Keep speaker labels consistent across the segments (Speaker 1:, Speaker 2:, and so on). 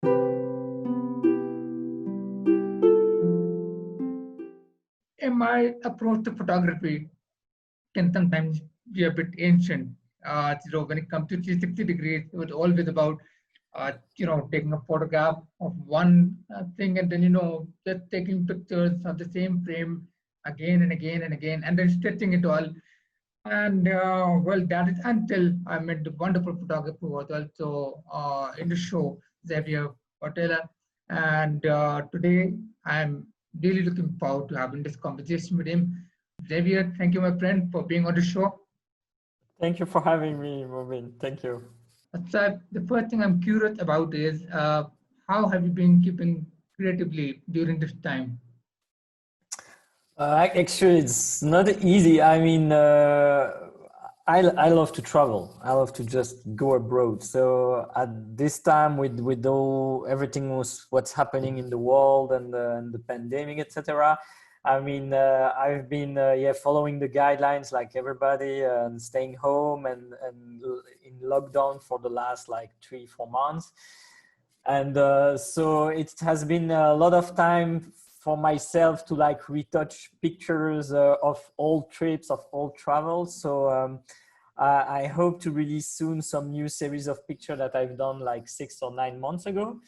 Speaker 1: In my approach to photography can sometimes be a bit ancient. When it comes to 360 degrees, it was always about, taking a photograph of one thing and then, just taking pictures of the same frame again and again and again, and then stretching it all. And well, that is until I met the wonderful photographer who was also in the show, Xavier Portela. And today I'm really looking forward to having this conversation with him. Xavier, thank you, my friend, for being on the show.
Speaker 2: Thank you for having me, Mubin. Thank you.
Speaker 1: So the first thing I'm curious about is how have you been keeping creatively during this time?
Speaker 2: Actually, it's not easy. I mean, I love to travel. I love to just go abroad. So at this time, with all everything was what's happening in the world and the pandemic, etc. I mean, I've been following the guidelines like everybody and staying home and in lockdown for the last like 3-4 months. And so it has been a lot of time for myself to like retouch pictures of old trips, of old travels. So I hope to release soon some new series of pictures that I've done like 6 or 9 months ago.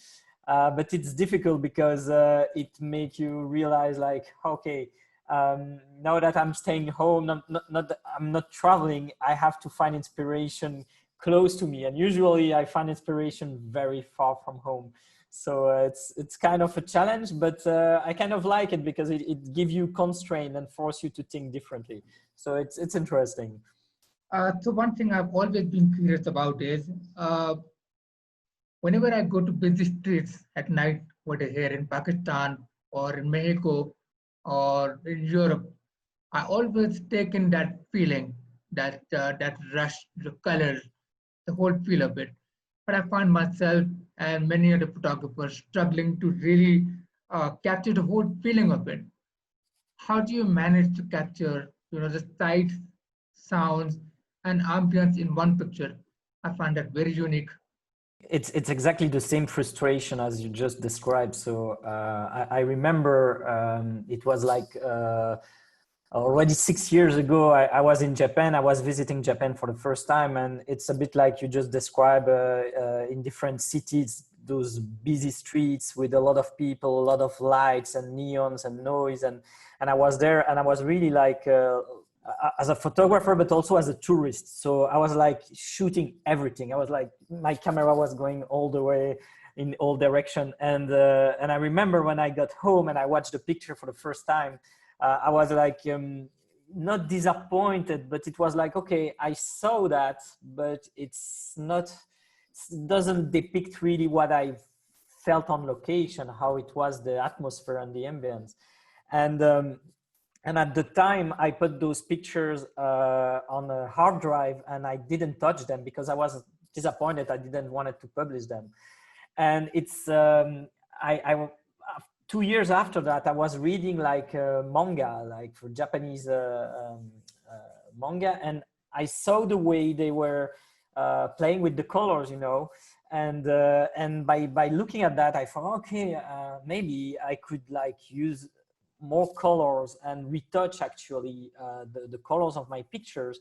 Speaker 2: But it's difficult because it makes you realize like, okay, now that I'm staying home, I'm not traveling, I have to find inspiration close to me. And usually I find inspiration very far from home. So it's kind of a challenge, but I kind of like it because it gives you constraint and force you to think differently. So it's interesting.
Speaker 1: So one thing I've always been curious about is whenever I go to busy streets at night, whether here in Pakistan or in Mexico or in Europe, I always take in that feeling, that rush, the colors, the whole feel of it. But I find myself and many other photographers struggling to really capture the whole feeling of it. How do you manage to capture, the sights, sounds, and ambience in one picture? I find that very unique.
Speaker 2: It's exactly the same frustration as you just described. So I remember it was like already 6 years ago. I was in Japan. I was visiting Japan for the first time, and it's a bit like you just described in different cities, those busy streets with a lot of people, a lot of lights and neons and noise, and I was there, and I was really like. As a photographer, but also as a tourist. So I was like shooting everything. I was like, my camera was going all the way in all direction. And I remember when I got home and I watched the picture for the first time, I was like, not disappointed, but it was like, okay, I saw that, but it doesn't depict really what I felt on location, how it was, the atmosphere and the ambience. And at the time, I put those pictures on a hard drive and I didn't touch them because I was disappointed. I didn't want to publish them. And it's, 2 years after that, I was reading like manga, like for Japanese manga. And I saw the way they were playing with the colors, and by looking at that, I thought, okay, maybe I could like use more colors and retouch actually the colors of my pictures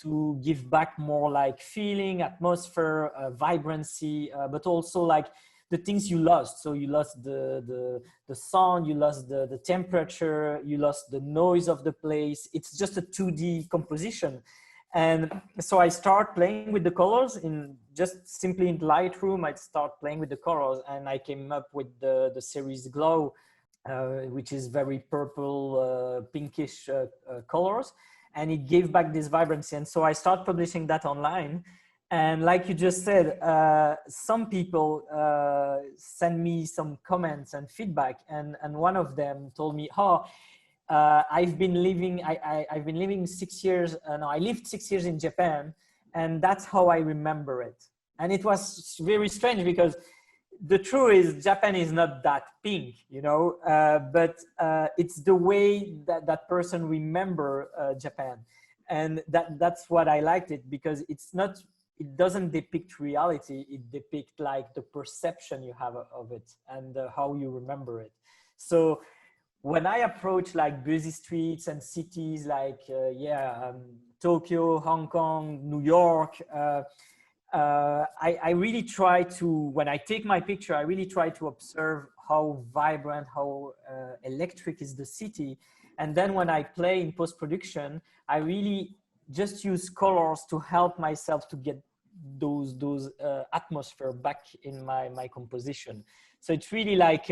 Speaker 2: to give back more like feeling, atmosphere, vibrancy, but also like the things you lost. So you lost the sound, you lost the temperature, you lost the noise of the place. It's just a 2D composition. And so I start playing with the colors in just simply in Lightroom. I start playing with the colors and I came up with the series Glow, which is very purple, pinkish colors, and it gave back this vibrancy. And so I start publishing that online. And like you just said, some people send me some comments and feedback, and one of them told me, "Oh, I've been living 6 years. No, I lived 6 years in Japan, and that's how I remember it." And it was very strange because the truth is Japan is not that pink, but it's the way that that person remember Japan. And that's what I liked it, because it's not it doesn't depict reality. It depicts like the perception you have of it and how you remember it. So when I approach like busy streets and cities like Tokyo, Hong Kong, New York, I really try to, when I take my picture, I really try to observe how vibrant, how electric is the city. And then when I play in post-production, I really just use colors to help myself to get those atmosphere back in my composition. So it's really like,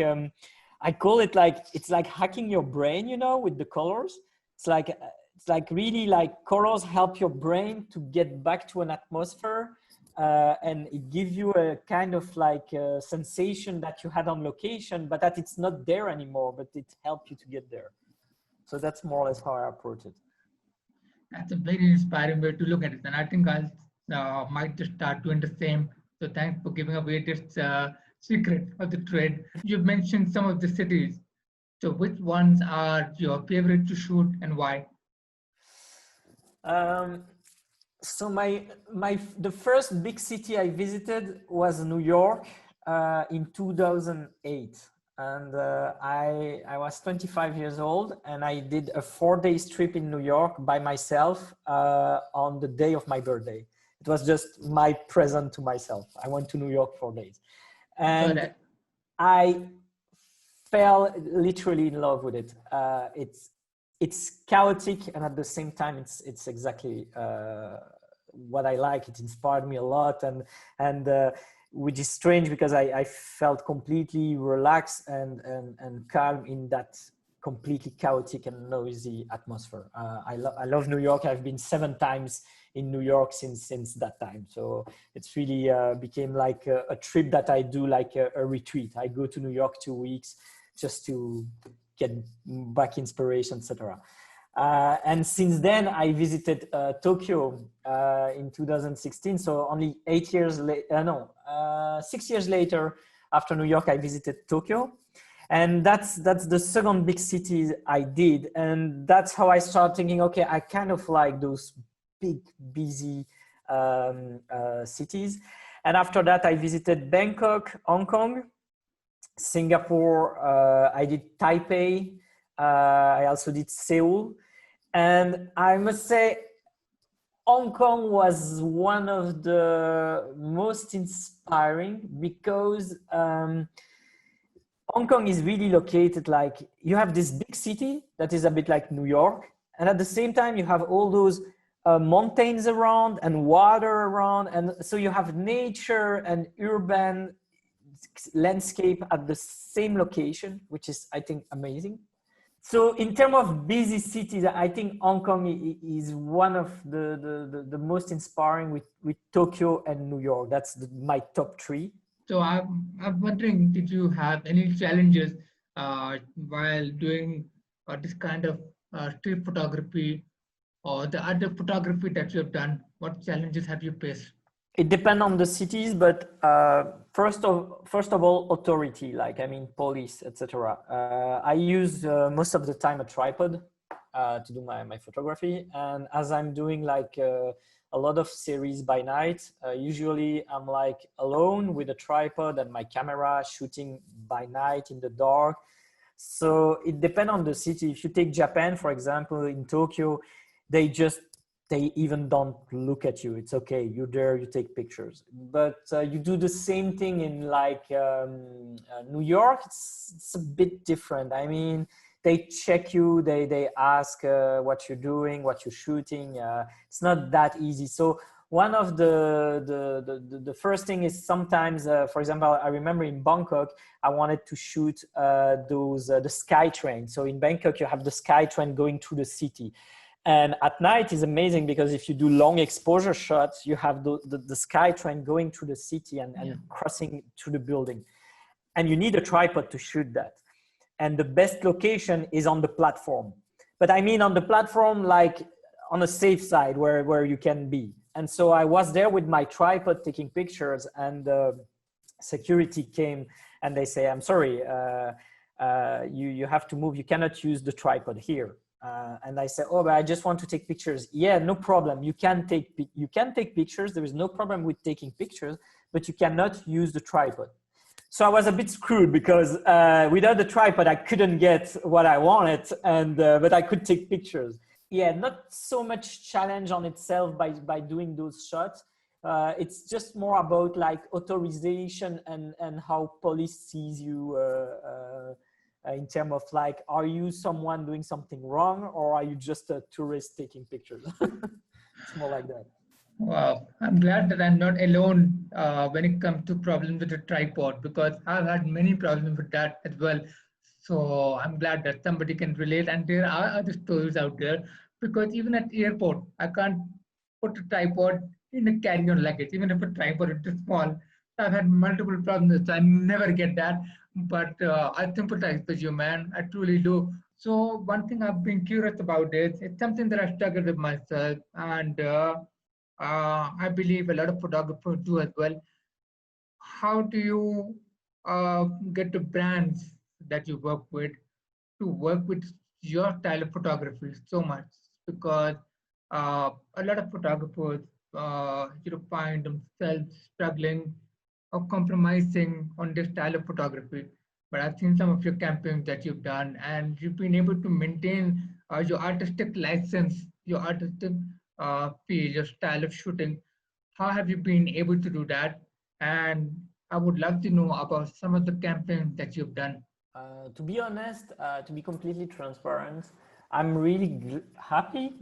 Speaker 2: I call it like, it's like hacking your brain, you know, with the colors. It's like really like colors help your brain to get back to an atmosphere. And it gives you a kind of like a sensation that you had on location, but that it's not there anymore, but it helped you to get there. So that's more or less how I approach it.
Speaker 1: That's a very inspiring way to look at it. And I think I'll might just start doing the same. So thanks for giving away this secret of the trade. You've mentioned some of the cities. So which ones are your favorite to shoot and why?
Speaker 2: So the first big city I visited was New York in 2008. And I was 25 years old, and I did a 4-day trip in New York by myself on the day of my birthday. It was just my present to myself. I went to New York 4 days, and I fell literally in love with it. It's chaotic, and at the same time, it's exactly what I like. It inspired me a lot, and which is strange because I felt completely relaxed and calm in that completely chaotic and noisy atmosphere. I love New York. I've been 7 times in New York since that time. So it's really became like a trip that I do, like a retreat. I go to New York 2 weeks just to get back inspiration, etc. And since then, I visited Tokyo in 2016. So only 8 years later, 6 years later, after New York, I visited Tokyo. And that's the second big city I did. And that's how I started thinking, okay, I kind of like those big, busy cities. And after that, I visited Bangkok, Hong Kong, Singapore, I did Taipei, I also did Seoul. And I must say, Hong Kong was one of the most inspiring because Hong Kong is really located like, you have this big city that is a bit like New York. And at the same time, you have all those mountains around and water around. And so you have nature and urban landscape at the same location, which is, I think, amazing. So in terms of busy cities, I think Hong Kong is one of the most inspiring with Tokyo and New York. That's my top 3.
Speaker 1: So I'm wondering, did you have any challenges while doing this kind of street photography or the other photography that you have done? What challenges have you faced?
Speaker 2: It depends on the cities, but first of all, authority, like I mean, police, etc. I use most of the time a tripod to do my photography, and as I'm doing like a lot of series by night, usually I'm like alone with a tripod and my camera shooting by night in the dark. So it depends on the city. If you take Japan, for example, in Tokyo, they even don't look at you. It's okay. You're there, you take pictures. But you do the same thing in like New York. It's a bit different. I mean, they check you, they ask what you're doing, what you're shooting. It's not that easy. So one of the first thing is sometimes, for example, I remember in Bangkok, I wanted to shoot the sky train. So in Bangkok, you have the sky train going through the city. And at night is amazing because if you do long exposure shots, you have the sky train going through the city and crossing through the building. And you need a tripod to shoot that. And the best location is on the platform. But I mean on the platform, like on a safe side where you can be. And so I was there with my tripod taking pictures, and security came and they say, I'm sorry, you have to move. You cannot use the tripod here. And I said, oh, but I just want to take pictures. Yeah, no problem. You can take pictures. There is no problem with taking pictures, but you cannot use the tripod. So I was a bit screwed because without the tripod, I couldn't get what I wanted, and but I could take pictures. Yeah, not so much challenge on itself by doing those shots. It's just more about like authorization and how police sees you in terms of like, are you someone doing something wrong, or are you just a tourist taking pictures? It's more like that.
Speaker 1: Wow, I'm glad that I'm not alone when it comes to problems with the tripod, because I've had many problems with that as well. So I'm glad that somebody can relate, and there are other stories out there. Because even at airport, I can't put a tripod in a carry-on luggage, even if a tripod is too small. So I've had multiple problems. I never get that, but I sympathize with you, man. I truly do. So one thing I've been curious about is it's something that I struggle with myself, and I believe a lot of photographers do as well. How do you get the brands that you work with to work with your style of photography so much? Because a lot of photographers, find themselves struggling or compromising on their style of photography. But I've seen some of your campaigns that you've done, and you've been able to maintain your artistic license, your artistic feel, your style of shooting. How have you been able to do that? And I would love to know about some of the campaigns that you've done.
Speaker 2: To be honest, to be completely transparent, I'm really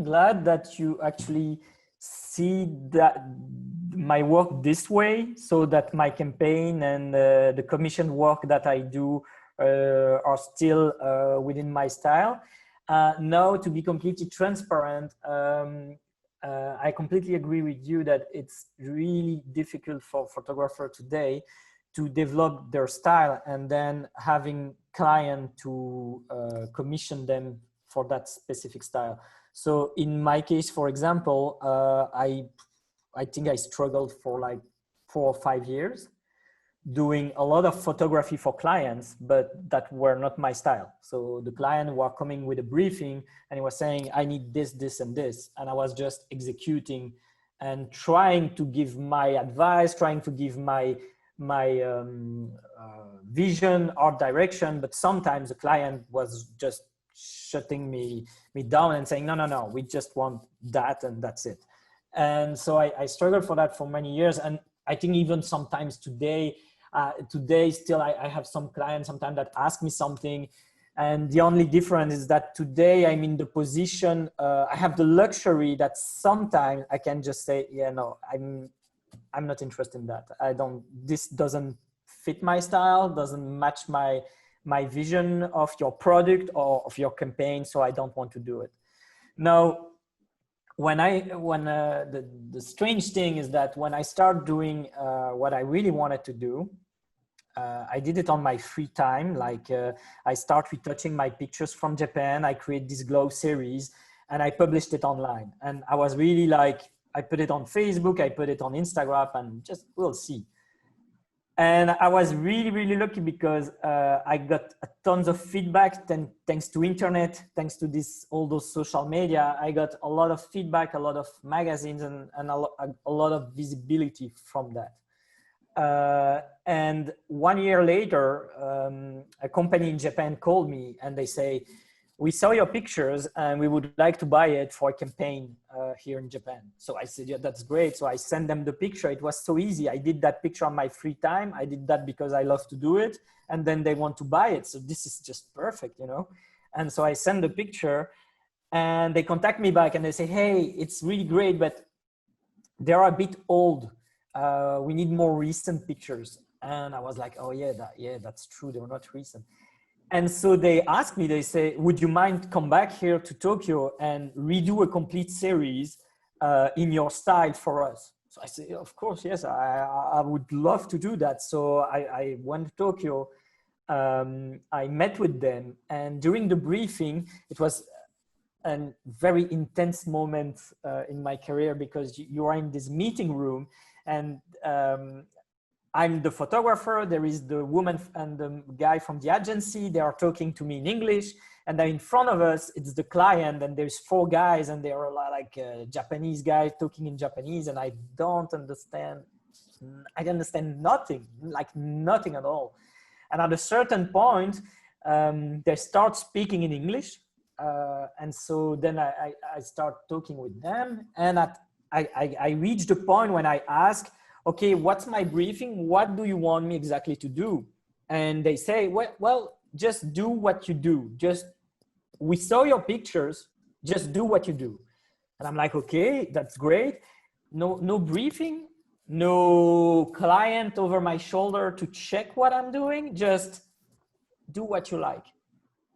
Speaker 2: glad that you actually see that my work this way, so that my campaign and the commissioned work that I do are still within my style. Now, to be completely transparent, I completely agree with you that it's really difficult for photographers today to develop their style and then having client to commission them for that specific style. So in my case, for example, I think I struggled for like 4 or 5 years doing a lot of photography for clients, but that were not my style. So the client were coming with a briefing and he was saying, I need this, this, and this. And I was just executing and trying to give my advice, trying to give my vision or direction. But sometimes the client was just shutting me down and saying, no, we just want that and that's it. And so I struggled for that for many years. And I think even sometimes today still I have some clients sometimes that ask me something, and the only difference is that today I'm in the position, I have the luxury that sometimes I can just say, yeah, no, I'm not interested in that. This doesn't fit my style, doesn't match my vision of your product or of your campaign, so I don't want to do it. Now, the strange thing is that when I start doing what I really wanted to do, I did it on my free time. Like I start retouching my pictures from Japan. I create this glow series and I published it online. And I was really like, I put it on Facebook, I put it on Instagram, and just we'll see. And I was really, really lucky because I got tons of feedback thanks to internet, thanks to all those social media. I got a lot of feedback, a lot of magazines, and a lot of visibility from that. And 1 year later, a company in Japan called me and they say, we saw your pictures and we would like to buy it for a campaign here in Japan. So I said, yeah, that's great. So I sent them the picture. It was so easy. I did that picture on my free time. I did that because I love to do it. And then they want to buy it. So this is just perfect, you know? And so I send the picture and they contact me back and they say, hey, it's really great, but they're a bit old. We need more recent pictures. And I was like, oh yeah, that's true. They're not recent. And so they asked me, they say, would you mind come back here to Tokyo and redo a complete series in your style for us? So I said, of course, yes, I would love to do that. So I went to Tokyo, I met with them, and during the briefing, it was a very intense moment in my career because you are in this meeting room and I'm the photographer. There is the woman and the guy from the agency. They are talking to me in English. And then in front of us, it's the client, and there's 4 guys, and they are like Japanese guys talking in Japanese, and I don't understand. I understand nothing, like nothing at all. And at a certain point, they start speaking in English. And so then I start talking with them. And I reached the point when I ask, okay, what's my briefing? What do you want me exactly to do? And they say, well, just do what you do. We saw your pictures, just do what you do. And I'm like, okay, that's great. No briefing, no client over my shoulder to check what I'm doing, just do what you like.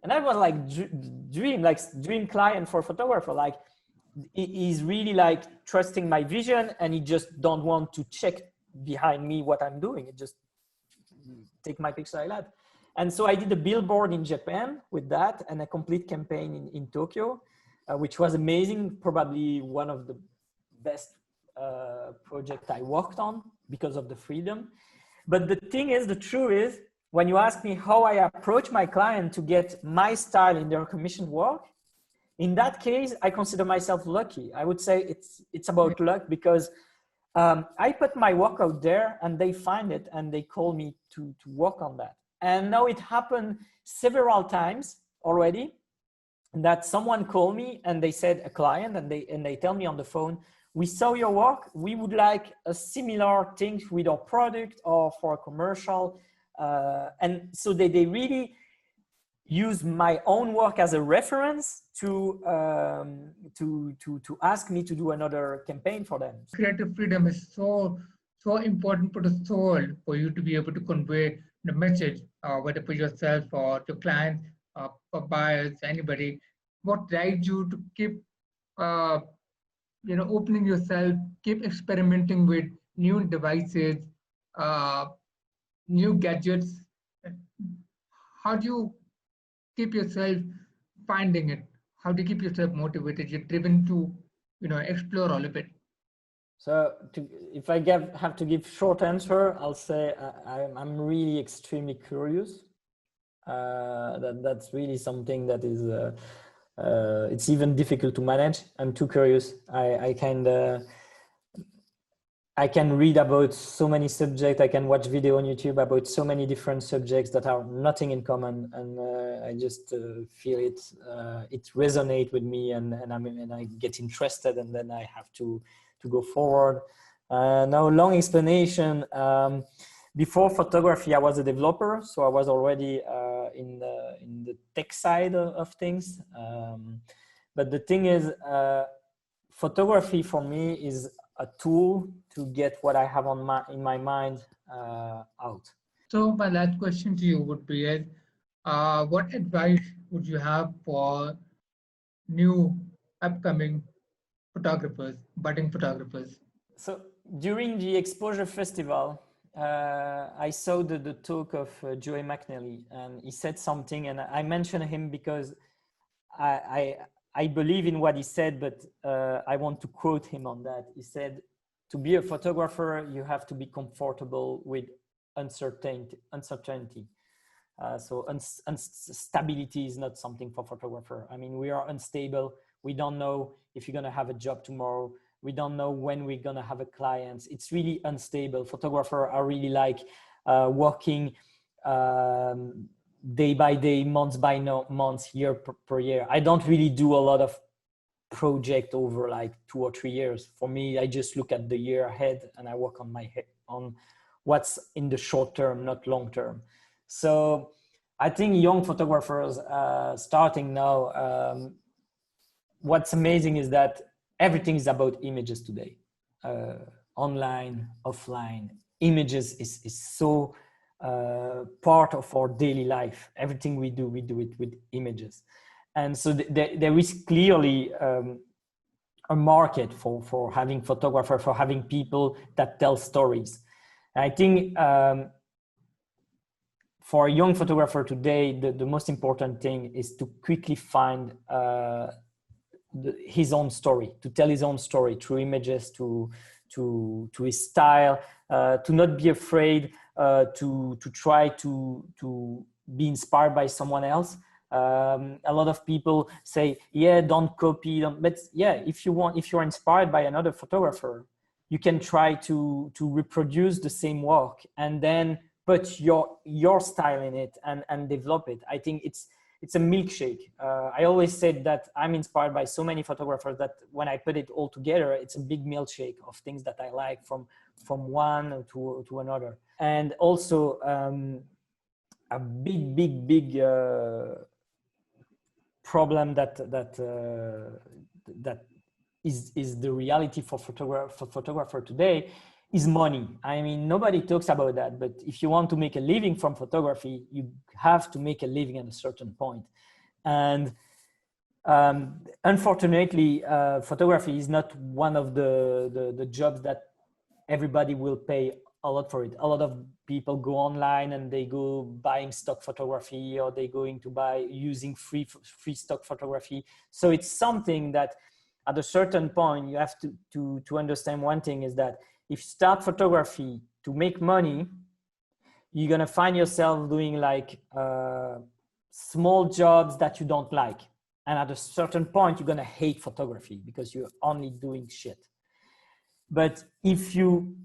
Speaker 2: And that was like dream client for a photographer. Like, he's really like trusting my vision, and he just don't want to check behind me what I'm doing. It just take my picture like that. And so I did a billboard in Japan with that, and a complete campaign in Tokyo, which was amazing. Probably one of the best projects I worked on because of the freedom. But the thing is, the truth is, when you ask me how I approach my client to get my style in their commissioned work, in that case, I consider myself lucky. I would say it's about luck, because I put my work out there and they find it and they call me to work on that. And now it happened several times already that someone called me and they said, a client, and they tell me on the phone, we saw your work. We would like a similar thing with our product or for a commercial. And so they really use my own work as a reference to ask me to do another campaign for them.
Speaker 1: Creative freedom is so important for the soul, for you to be able to convey the message, whether for yourself or to clients, for buyers, anybody. What drives you to keep opening yourself, keep experimenting with new devices, new gadgets? How do you keep yourself finding it? How do you keep yourself motivated? You're driven to, explore all of it.
Speaker 2: So if I have to give short answer, I'll say I'm really extremely curious. That's really something that is, it's even difficult to manage. I'm too curious. I can read about so many subjects. I can watch video on YouTube about so many different subjects that are nothing in common, and I just feel it resonates with me, and I get interested, and then I have to go forward. Now, long explanation. Before photography, I was a developer, so I was already in the tech side of things. But the thing is, photography for me is a tool to get what I have in my mind out.
Speaker 1: So my last question to you would be, what advice would you have for new upcoming photographers, budding photographers?
Speaker 2: So during the Exposure Festival, I saw the talk of Joey McNally, and he said something, and I mentioned him because I believe in what he said, but I want to quote him on that. He said, to be a photographer, you have to be comfortable with uncertainty. So instability is not something for photographer. I mean, we are unstable. We don't know if you're going to have a job tomorrow. We don't know when we're going to have a client. It's really unstable. Photographers are really like working day by day, month by month, year per year. I don't really do a lot of project over like 2 or 3 years. For me, I just look at the year ahead and I work on what's in the short term, not long term. So I think young photographers starting now, what's amazing is that everything is about images today. Online, offline, images is so part of our daily life. Everything we do it with images. And so there is clearly a market for having photographers, for having people that tell stories. And I think for a young photographer today, the most important thing is to quickly find his own story, to tell his own story through images, to to his style, to not be afraid to try to be inspired by someone else. A lot of people say, yeah, don't copy, but yeah, if you're inspired by another photographer, you can try to reproduce the same work and then put your style in it and develop it. I think it's a milkshake. I always said that I'm inspired by so many photographers that when I put it all together, it's a big milkshake of things that I like from one to another. And also a big problem that is the reality for photographer today is money. I mean, nobody talks about that, but if you want to make a living from photography, you have to make a living at a certain point. And unfortunately, photography is not one of the jobs that everybody will pay a lot for it. A lot of people go online and they go buying stock photography, or they going to buy using free stock photography. So it's something that at a certain point you have to understand. One thing is that if you start photography to make money, you're gonna find yourself doing like small jobs that you don't like, and at a certain point you're gonna hate photography because you're only doing shit. But if you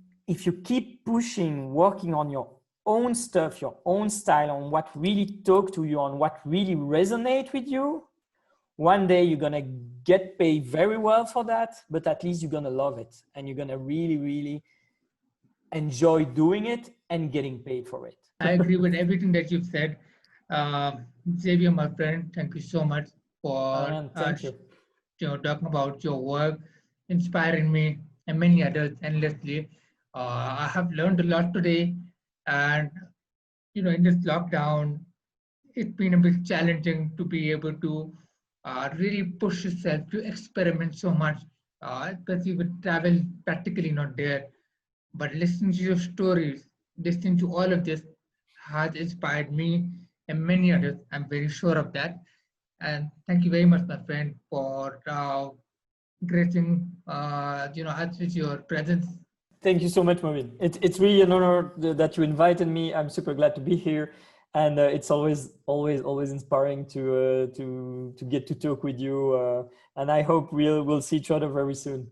Speaker 2: keep pushing, working on your own stuff, your own style, on what really talk to you, on what really resonate with you, one day you're gonna get paid very well for that, but at least you're gonna love it and you're gonna really enjoy doing it and getting paid for it.
Speaker 1: I agree with everything that you've said. Xavier, my friend, thank you so much for
Speaker 2: Thank you.
Speaker 1: talking about your work, inspiring me and many others endlessly. I have learned a lot today, and in this lockdown, it's been a bit challenging to be able to really push yourself to experiment so much, especially with travel practically not there. But listening to your stories, listening to all of this has inspired me and many others. I'm very sure of that. And thank you very much, my friend, for gracing us with your presence.
Speaker 2: Thank you so much, Marvin. It's really an honor that you invited me. I'm super glad to be here, and it's always inspiring to get to talk with you. And I hope we'll see each other very soon.